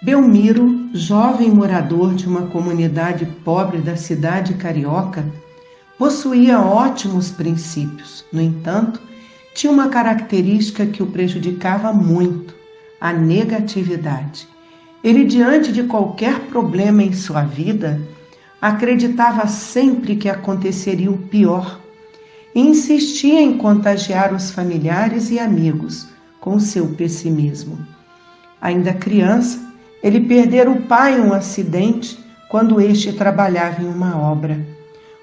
Belmiro, jovem morador de uma comunidade pobre da cidade carioca, possuía ótimos princípios. No entanto, tinha uma característica que o prejudicava muito: a negatividade. Ele, diante de qualquer problema em sua vida, acreditava sempre que aconteceria o pior e insistia em contagiar os familiares e amigos com seu pessimismo. Ainda criança, ele perdera o pai em um acidente quando este trabalhava em uma obra.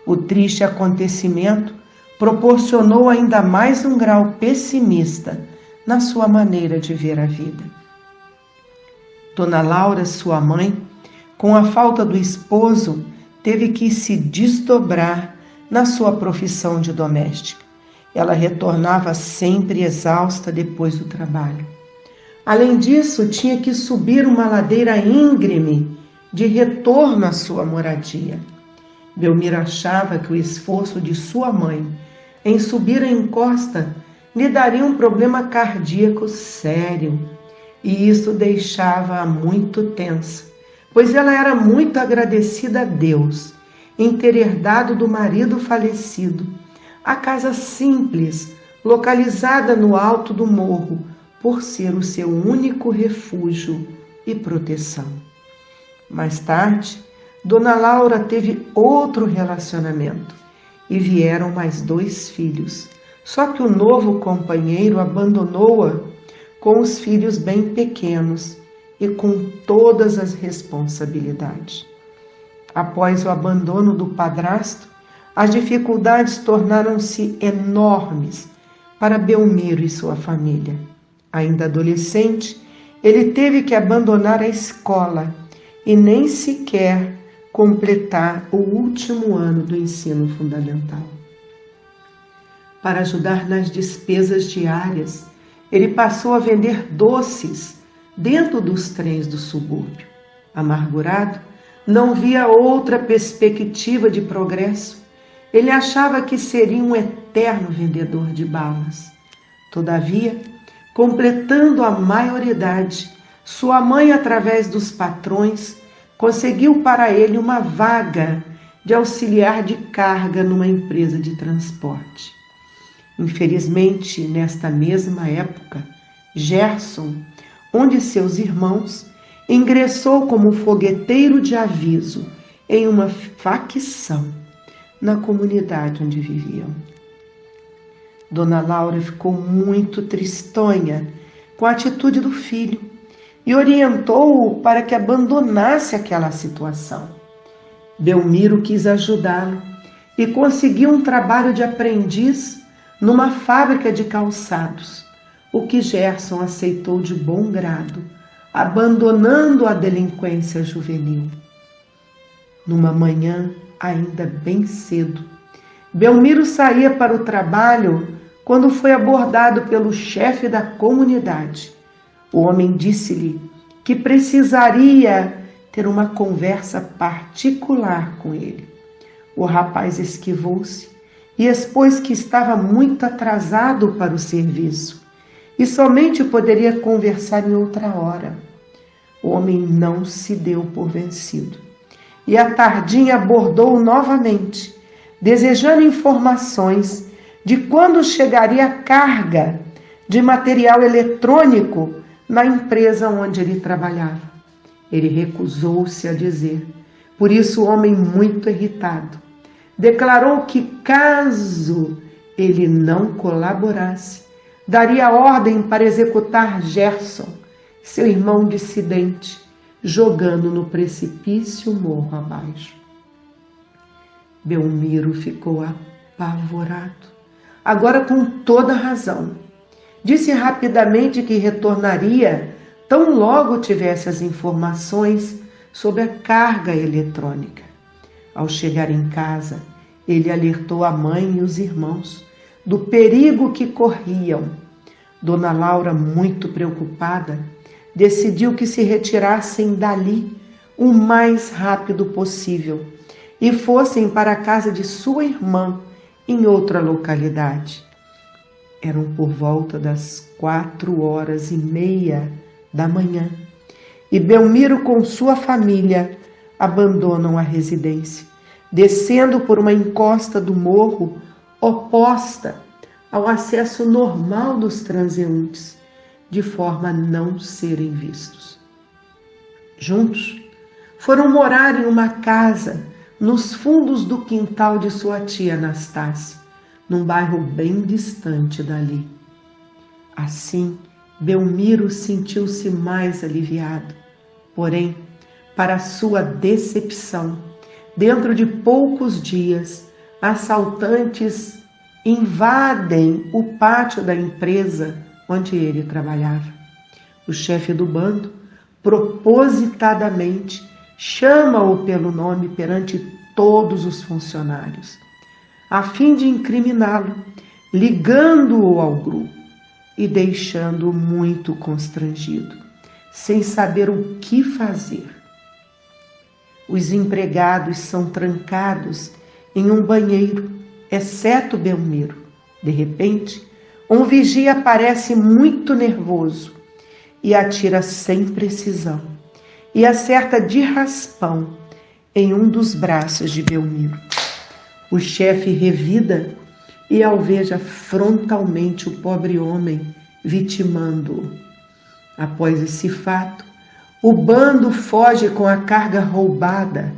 O triste acontecimento proporcionou ainda mais um grau pessimista na sua maneira de ver a vida. Dona Laura, sua mãe, com a falta do esposo, teve que se desdobrar na sua profissão de doméstica. Ela retornava sempre exausta depois do trabalho. Além disso, tinha que subir uma ladeira íngreme de retorno à sua moradia. Belmiro achava que o esforço de sua mãe em subir a encosta lhe daria um problema cardíaco sério, e isso deixava-a muito tensa, pois ela era muito agradecida a Deus em ter herdado do marido falecido a casa simples, localizada no alto do morro, por ser o seu único refúgio e proteção. Mais tarde, Dona Laura teve outro relacionamento e vieram mais 2 filhos. Só que o novo companheiro abandonou-a com os filhos bem pequenos e com todas as responsabilidades. Após o abandono do padrasto, as dificuldades tornaram-se enormes para Belmiro e sua família. Ainda adolescente, ele teve que abandonar a escola e nem sequer completar o último ano do ensino fundamental. Para ajudar nas despesas diárias, ele passou a vender doces dentro dos trens do subúrbio. Amargurado, não via outra perspectiva de progresso. Ele achava que seria um eterno vendedor de balas. Todavia, completando a maioridade, sua mãe, através dos patrões, conseguiu para ele uma vaga de auxiliar de carga numa empresa de transporte. Infelizmente, nesta mesma época, Gerson, um de seus irmãos, ingressou como fogueteiro de aviso em uma facção na comunidade onde viviam. Dona Laura ficou muito tristonha com a atitude do filho e orientou-o para que abandonasse aquela situação. Belmiro quis ajudá-lo e conseguiu um trabalho de aprendiz numa fábrica de calçados, o que Gerson aceitou de bom grado, abandonando a delinquência juvenil. Numa manhã, ainda bem cedo, Belmiro saía para o trabalho quando foi abordado pelo chefe da comunidade. O homem disse-lhe que precisaria ter uma conversa particular com ele. O rapaz esquivou-se e expôs que estava muito atrasado para o serviço e somente poderia conversar em outra hora. O homem não se deu por vencido e à tardinha abordou-o novamente, desejando informações de quando chegaria a carga de material eletrônico na empresa onde ele trabalhava. Ele recusou-se a dizer. Por isso o homem, muito irritado, declarou que caso ele não colaborasse, daria ordem para executar Gerson, seu irmão dissidente, jogando no precipício morro abaixo. Belmiro ficou apavorado, agora com toda razão. Disse rapidamente que retornaria tão logo tivesse as informações sobre a carga eletrônica. Ao chegar em casa, ele alertou a mãe e os irmãos do perigo que corriam. Dona Laura, muito preocupada, decidiu que se retirassem dali o mais rápido possível e fossem para a casa de sua irmã em outra localidade. Eram por volta das 4h30 da manhã e Belmiro com sua família abandonam a residência, descendo por uma encosta do morro oposta ao acesso normal dos transeuntes, de forma a não serem vistos. Juntos, foram morar em uma casa nos fundos do quintal de sua tia Anastácia, num bairro bem distante dali. Assim, Belmiro sentiu-se mais aliviado. Porém, para sua decepção, dentro de poucos dias, assaltantes invadem o pátio da empresa onde ele trabalhava. O chefe do bando, propositadamente, chama-o pelo nome perante todos os funcionários, a fim de incriminá-lo, ligando-o ao grupo e deixando-o muito constrangido, sem saber o que fazer. Os empregados são trancados em um banheiro, exceto Belmiro. De repente, um vigia aparece muito nervoso e atira sem precisão e acerta de raspão em um dos braços de Belmiro. O chefe revida e alveja frontalmente o pobre homem, vitimando-o. Após esse fato, o bando foge com a carga roubada,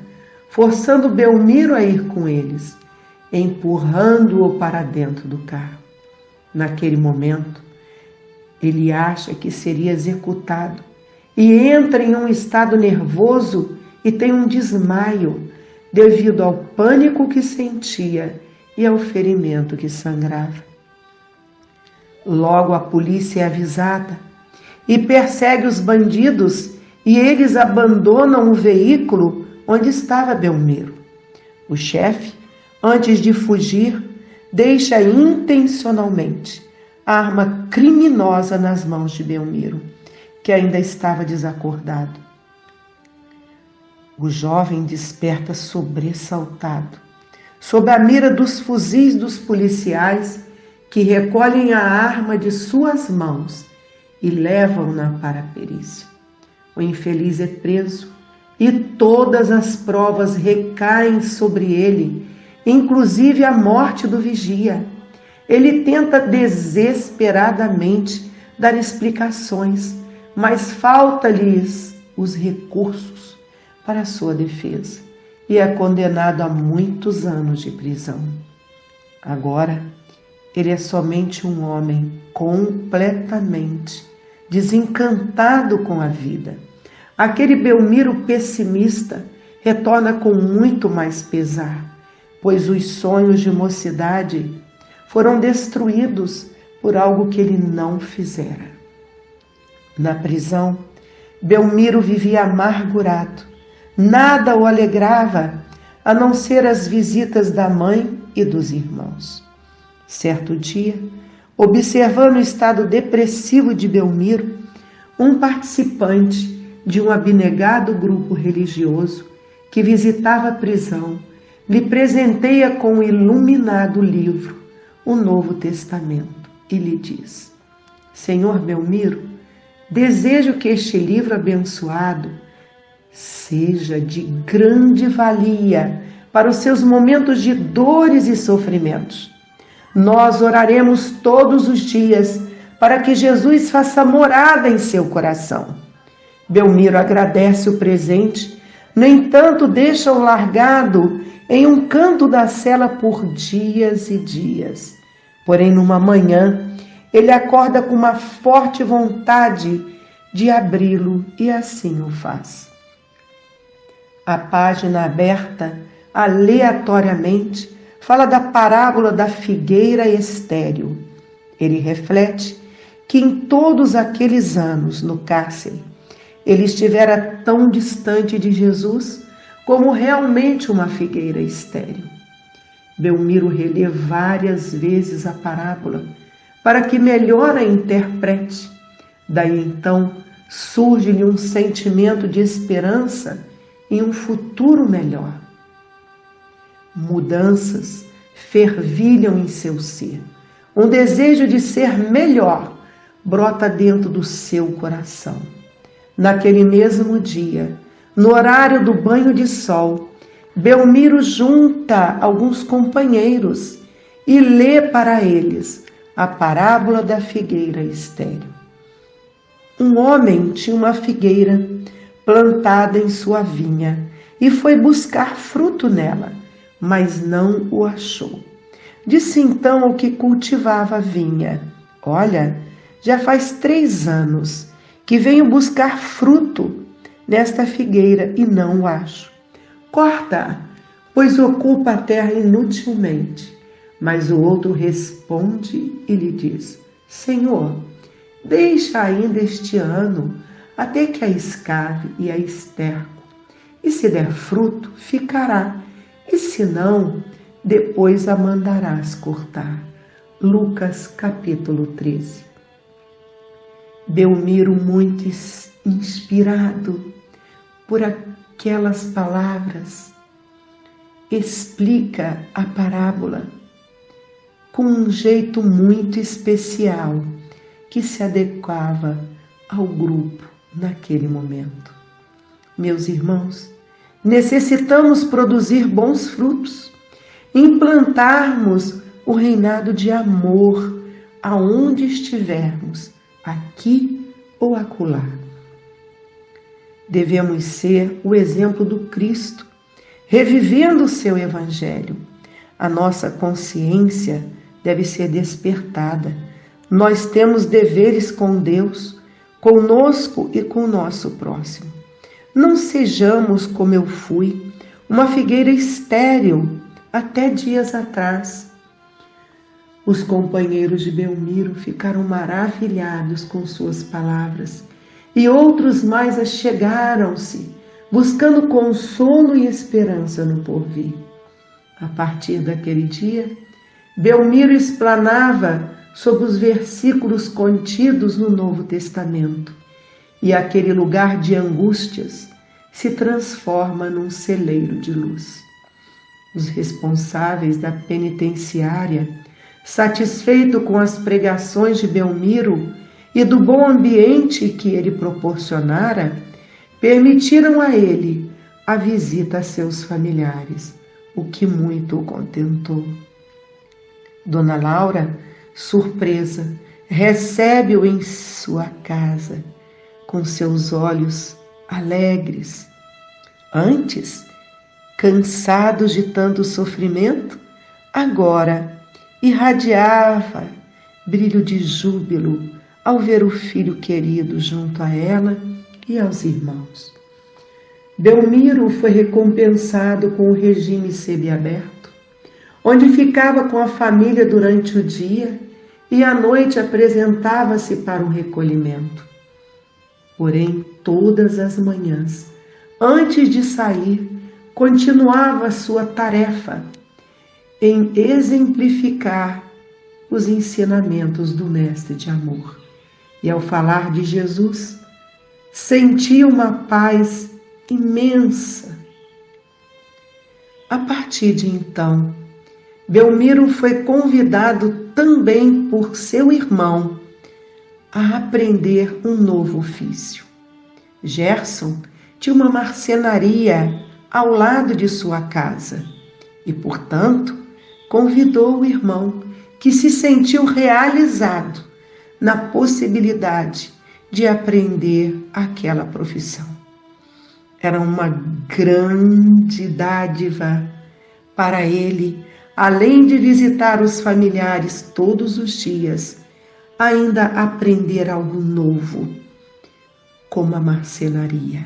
forçando Belmiro a ir com eles, empurrando-o para dentro do carro. Naquele momento, ele acha que seria executado e entra em um estado nervoso e tem um desmaio devido ao pânico que sentia e ao ferimento que sangrava. Logo a polícia é avisada e persegue os bandidos e eles abandonam o veículo onde estava Belmiro. O chefe, antes de fugir, deixa intencionalmente a arma criminosa nas mãos de Belmiro, que ainda estava desacordado. O jovem desperta sobressaltado, sob a mira dos fuzis dos policiais que recolhem a arma de suas mãos e levam-na para a perícia. O infeliz é preso e todas as provas recaem sobre ele, inclusive a morte do vigia. Ele tenta desesperadamente dar explicações, mas falta-lhes os recursos para sua defesa e é condenado a muitos anos de prisão. Agora, ele é somente um homem completamente desencantado com a vida. Aquele Belmiro pessimista retorna com muito mais pesar, pois os sonhos de mocidade foram destruídos por algo que ele não fizera. Na prisão, Belmiro vivia amargurado. Nada o alegrava, a não ser as visitas da mãe e dos irmãos. Certo dia, observando o estado depressivo de Belmiro, um participante de um abnegado grupo religioso que visitava a prisão lhe presenteia com um iluminado livro, o Novo Testamento, e lhe diz: Senhor Belmiro, desejo que este livro abençoado seja de grande valia para os seus momentos de dores e sofrimentos. Nós oraremos todos os dias para que Jesus faça morada em seu coração. Belmiro agradece o presente, no entanto, deixa-o largado em um canto da cela por dias e dias. Porém, numa manhã, ele acorda com uma forte vontade de abri-lo e assim o faz. A página aberta aleatoriamente fala da parábola da figueira estéril. Ele reflete que em todos aqueles anos no cárcere, ele estivera tão distante de Jesus como realmente uma figueira estéril. Belmiro relê várias vezes a parábola para que melhor a interprete. Daí então surge-lhe um sentimento de esperança em um futuro melhor. Mudanças fervilham em seu ser. Um desejo de ser melhor brota dentro do seu coração. Naquele mesmo dia, no horário do banho de sol, Belmiro junta alguns companheiros e lê para eles a parábola da figueira estéril. Um homem tinha uma figueira plantada em sua vinha e foi buscar fruto nela, mas não o achou. Disse então ao que cultivava a vinha: olha, já faz 3 anos que venho buscar fruto nesta figueira e não o acho. Corta, pois ocupa a terra inutilmente. Mas o outro responde e lhe diz: Senhor, deixa ainda este ano, até que a escave e a esterco. E se der fruto, ficará, e se não, depois a mandarás cortar. Lucas capítulo 13. Belmiro, muito inspirado por aquelas palavras, explica a parábola com um jeito muito especial que se adequava ao grupo naquele momento. Meus irmãos, necessitamos produzir bons frutos, implantarmos o reinado de amor aonde estivermos, aqui ou acolá. Devemos ser o exemplo do Cristo, revivendo o seu Evangelho. A nossa consciência deve ser despertada. Nós temos deveres com Deus, conosco e com o nosso próximo. Não sejamos como eu fui, uma figueira estéril até dias atrás. Os companheiros de Belmiro ficaram maravilhados com suas palavras e outros mais achegaram-se, buscando consolo e esperança no porvir. A partir daquele dia, Belmiro explanava sobre os versículos contidos no Novo Testamento, e aquele lugar de angústias se transforma num celeiro de luz. Os responsáveis da penitenciária, satisfeitos com as pregações de Belmiro e do bom ambiente que ele proporcionara, permitiram a ele a visita a seus familiares, o que muito o contentou. Dona Laura, surpresa, recebe-o em sua casa, com seus olhos alegres. Antes, cansados de tanto sofrimento, agora irradiava brilho de júbilo ao ver o filho querido junto a ela e aos irmãos. Belmiro foi recompensado com o regime semiaberto, onde ficava com a família durante o dia e à noite apresentava-se para um recolhimento. Porém, todas as manhãs, antes de sair, continuava a sua tarefa em exemplificar os ensinamentos do Mestre de amor. E ao falar de Jesus, sentia uma paz imensa. A partir de então, Belmiro foi convidado também por seu irmão a aprender um novo ofício. Gerson tinha uma marcenaria ao lado de sua casa e, portanto, convidou o irmão, que se sentiu realizado na possibilidade de aprender aquela profissão. Era uma grande dádiva para ele, além de visitar os familiares todos os dias, ainda aprender algo novo, como a marcenaria.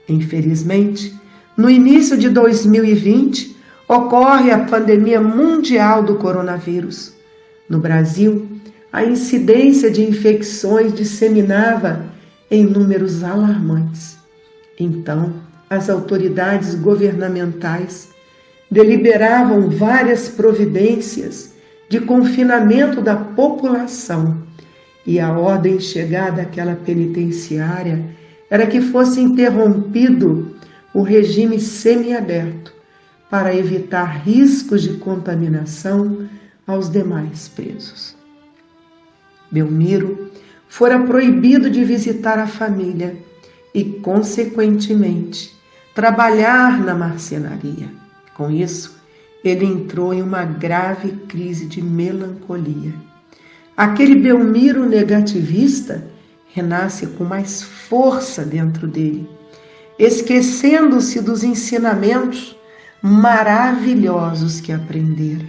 Infelizmente, no início de 2020, ocorre a pandemia mundial do coronavírus. No Brasil, a incidência de infecções disseminava em números alarmantes. Então, as autoridades governamentais deliberavam várias providências de confinamento da população, e a ordem chegada àquela penitenciária era que fosse interrompido o regime semiaberto para evitar riscos de contaminação aos demais presos. Belmiro fora proibido de visitar a família e, consequentemente, trabalhar na marcenaria. Com isso, ele entrou em uma grave crise de melancolia. Aquele Belmiro negativista renasce com mais força dentro dele, esquecendo-se dos ensinamentos maravilhosos que aprendera.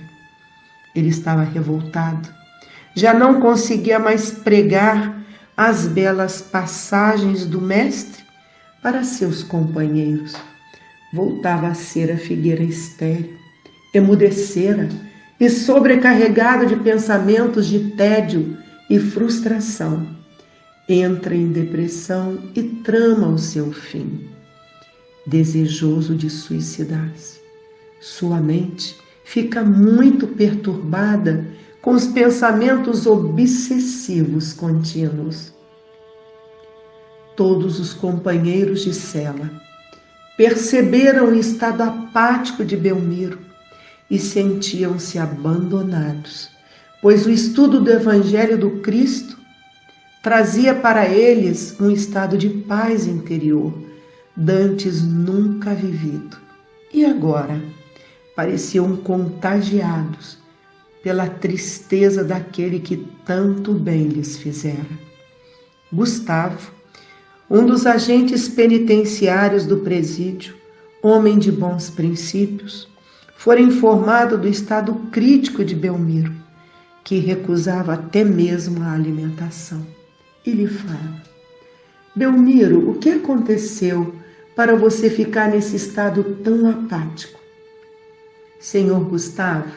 Ele estava revoltado, já não conseguia mais pregar as belas passagens do mestre para seus companheiros. Voltava a ser a figueira estéril, emudecera e sobrecarregado de pensamentos de tédio e frustração. Entra em depressão e trama o seu fim, desejoso de suicidar-se. Sua mente fica muito perturbada com os pensamentos obsessivos contínuos. Todos os companheiros de cela perceberam o estado apático de Belmiro e sentiam-se abandonados, pois o estudo do Evangelho do Cristo trazia para eles um estado de paz interior, dantes nunca vivido. E agora pareciam contagiados pela tristeza daquele que tanto bem lhes fizera. Gustavo, um dos agentes penitenciários do presídio, homem de bons princípios, fora informado do estado crítico de Belmiro, que recusava até mesmo a alimentação. E lhe fala: Belmiro, o que aconteceu para você ficar nesse estado tão apático? Senhor Gustavo,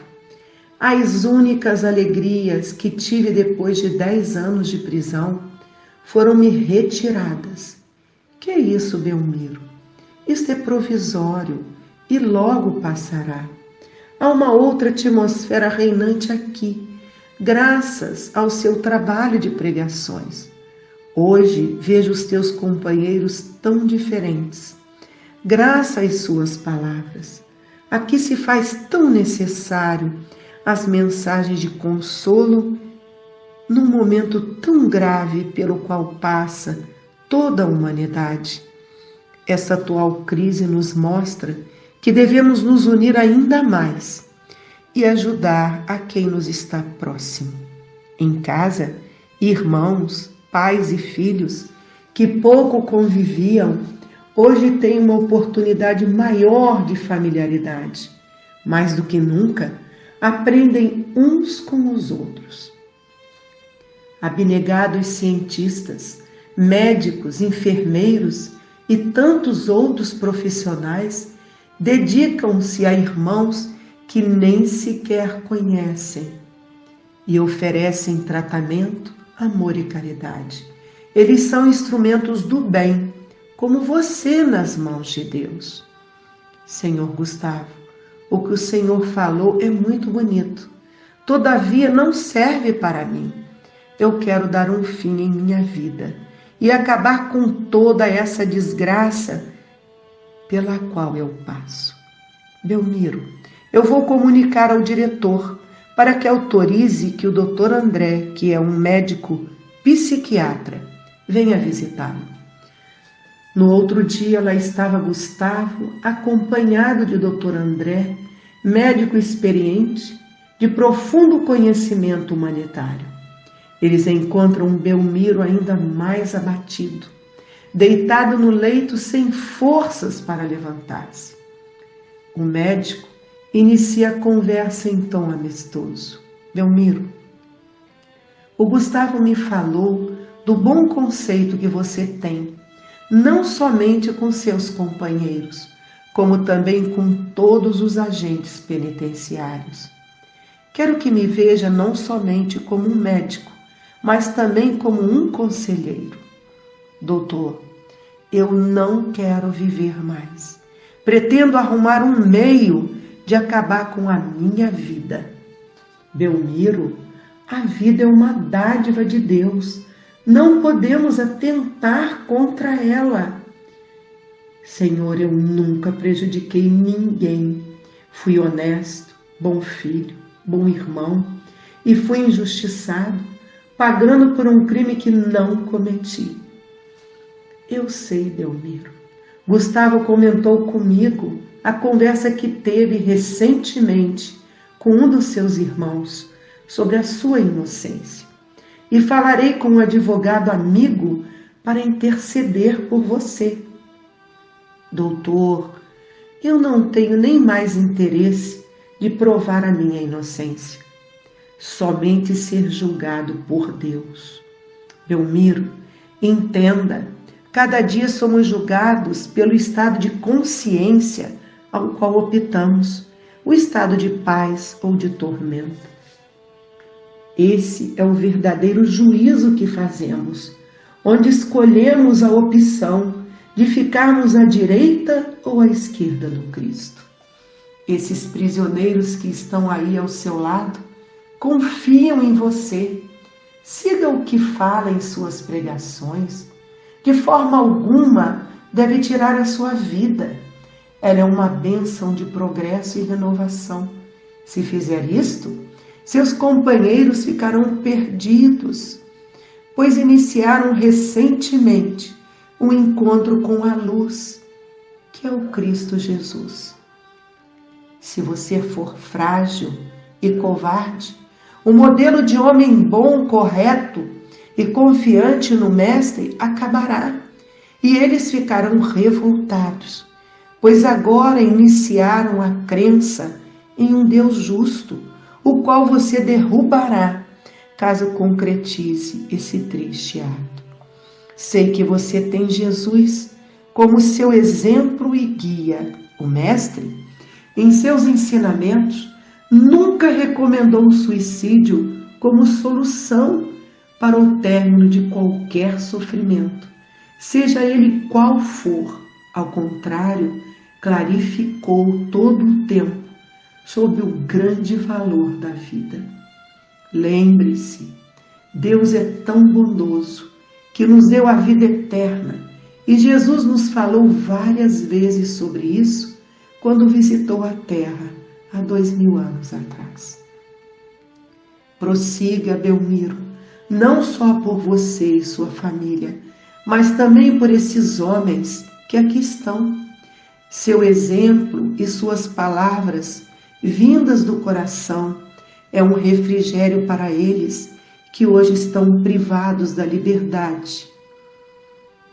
as únicas alegrias que tive depois de 10 anos de prisão foram-me retiradas. Que é isso, Belmiro? Isto é provisório e logo passará. Há uma outra atmosfera reinante aqui, graças ao seu trabalho de pregações. Hoje vejo os teus companheiros tão diferentes, graças às suas palavras. Aqui se faz tão necessário as mensagens de consolo num momento tão grave pelo qual passa toda a humanidade. Essa atual crise nos mostra que devemos nos unir ainda mais e ajudar a quem nos está próximo. Em casa, irmãos, pais e filhos que pouco conviviam, hoje têm uma oportunidade maior de familiaridade. Mais do que nunca, aprendem uns com os outros. Abnegados cientistas, médicos, enfermeiros e tantos outros profissionais dedicam-se a irmãos que nem sequer conhecem e oferecem tratamento, amor e caridade. Eles são instrumentos do bem, como você nas mãos de Deus. Senhor Gustavo, o que o Senhor falou é muito bonito, todavia não serve para mim. Eu quero dar um fim em minha vida e acabar com toda essa desgraça pela qual eu passo. Belmiro, eu vou comunicar ao diretor para que autorize que o Dr. André, que é um médico psiquiatra, venha visitá-lo. No outro dia, lá estava Gustavo, acompanhado de Dr. André, médico experiente, de profundo conhecimento humanitário. Eles encontram Belmiro ainda mais abatido, deitado no leito sem forças para levantar-se. O médico inicia a conversa em tom amistoso. Belmiro, o Gustavo me falou do bom conceito que você tem, não somente com seus companheiros, como também com todos os agentes penitenciários. Quero que me veja não somente como um médico, mas também como um conselheiro. Doutor, eu não quero viver mais. Pretendo arrumar um meio de acabar com a minha vida. Belmiro, a vida é uma dádiva de Deus. Não podemos atentar contra ela. Senhor, eu nunca prejudiquei ninguém. Fui honesto, bom filho, bom irmão e fui injustiçado, pagando por um crime que não cometi. Eu sei, Belmiro. Gustavo comentou comigo a conversa que teve recentemente com um dos seus irmãos sobre a sua inocência. E falarei com um advogado amigo para interceder por você. Doutor, eu não tenho nem mais interesse de provar a minha inocência. Somente ser julgado por Deus. Belmiro, entenda, cada dia somos julgados pelo estado de consciência ao qual optamos, o estado de paz ou de tormento. Esse é o verdadeiro juízo que fazemos, onde escolhemos a opção de ficarmos à direita ou à esquerda do Cristo. Esses prisioneiros que estão aí ao seu lado confiam em você. Siga o que fala em suas pregações. De forma alguma deve tirar a sua vida. Ela é uma bênção de progresso e renovação. Se fizer isto, seus companheiros ficarão perdidos, pois iniciaram recentemente um encontro com a luz, que é o Cristo Jesus. Se você for frágil e covarde, o modelo de homem bom, correto e confiante no Mestre acabará, e eles ficarão revoltados, pois agora iniciaram a crença em um Deus justo, o qual você derrubará, caso concretize esse triste ato. Sei que você tem Jesus como seu exemplo e guia. O Mestre, em seus ensinamentos, nunca recomendou o suicídio como solução para o término de qualquer sofrimento, seja ele qual for. Ao contrário, clarificou todo o tempo sobre o grande valor da vida. Lembre-se, Deus é tão bondoso que nos deu a vida eterna, e Jesus nos falou várias vezes sobre isso quando visitou a Terra há 2000 anos atrás. Prossiga, Belmiro, não só por você e sua família, mas também por esses homens que aqui estão. Seu exemplo e suas palavras, vindas do coração, é um refrigério para eles que hoje estão privados da liberdade.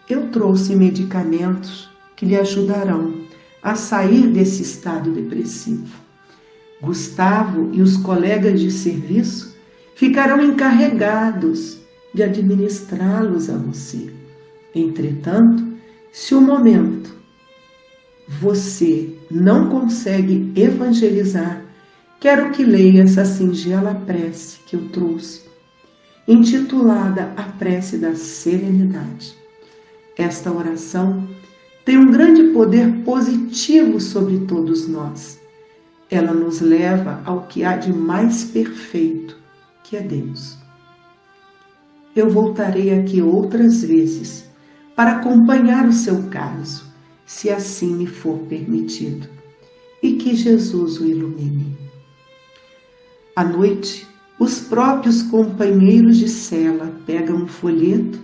Eu trouxe medicamentos que lhe ajudarão a sair desse estado depressivo. Gustavo e os colegas de serviço ficarão encarregados de administrá-los a você. Entretanto, se o momento você não consegue evangelizar, quero que leia essa singela prece que eu trouxe, intitulada A Prece da Serenidade. Esta oração tem um grande poder positivo sobre todos nós. Ela nos leva ao que há de mais perfeito, que é Deus. Eu voltarei aqui outras vezes para acompanhar o seu caso, se assim me for permitido, e que Jesus o ilumine. À noite, os próprios companheiros de cela pegam um folheto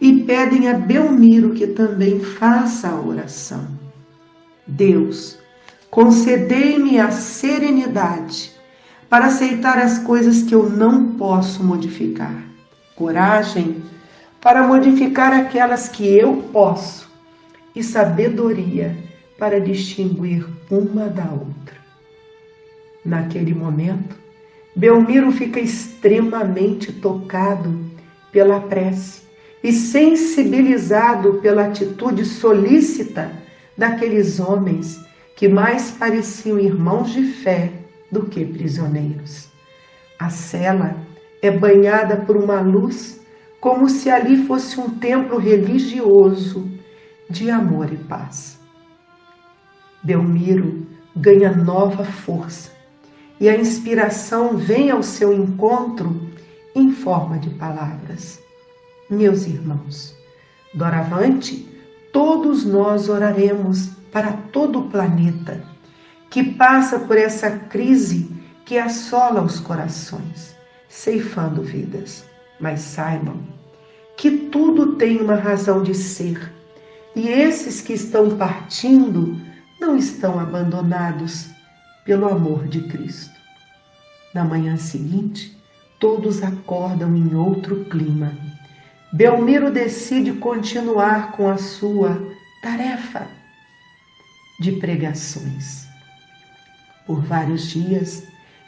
e pedem a Belmiro que também faça a oração. Deus, concedei-me a serenidade para aceitar as coisas que eu não posso modificar, coragem para modificar aquelas que eu posso e sabedoria para distinguir uma da outra. Naquele momento, Belmiro fica extremamente tocado pela prece e sensibilizado pela atitude solícita daqueles homens que mais pareciam irmãos de fé do que prisioneiros. A cela é banhada por uma luz como se ali fosse um templo religioso de amor e paz. Belmiro ganha nova força e a inspiração vem ao seu encontro em forma de palavras. Meus irmãos, doravante, todos nós oraremos para todo o planeta que passa por essa crise que assola os corações, ceifando vidas. Mas saibam que tudo tem uma razão de ser E esses que estão partindo não estão abandonados pelo amor de Cristo. Na manhã seguinte, todos acordam em outro clima. Belmiro decide continuar com a sua tarefa de pregações. Por vários dias,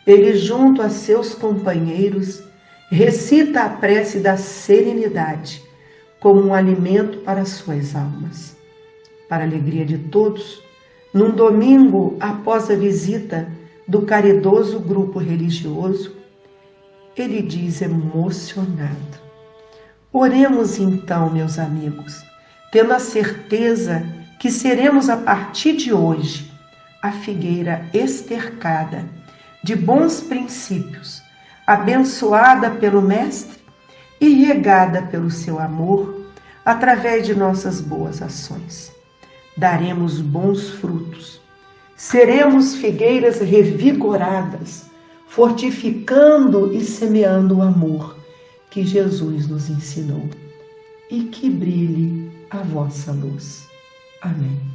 ele, junto a seus companheiros, recita a prece da serenidade como um alimento para suas almas. Para a alegria de todos, num domingo após a visita do caridoso grupo religioso, ele diz emocionado: oremos então, meus amigos, tendo a certeza que seremos a partir de hoje a figueira estercada de bons princípios, abençoada pelo Mestre e regada pelo seu amor através de nossas boas ações. Daremos bons frutos, seremos figueiras revigoradas, fortificando e semeando o amor que Jesus nos ensinou. E que brilhe a vossa luz. Amém.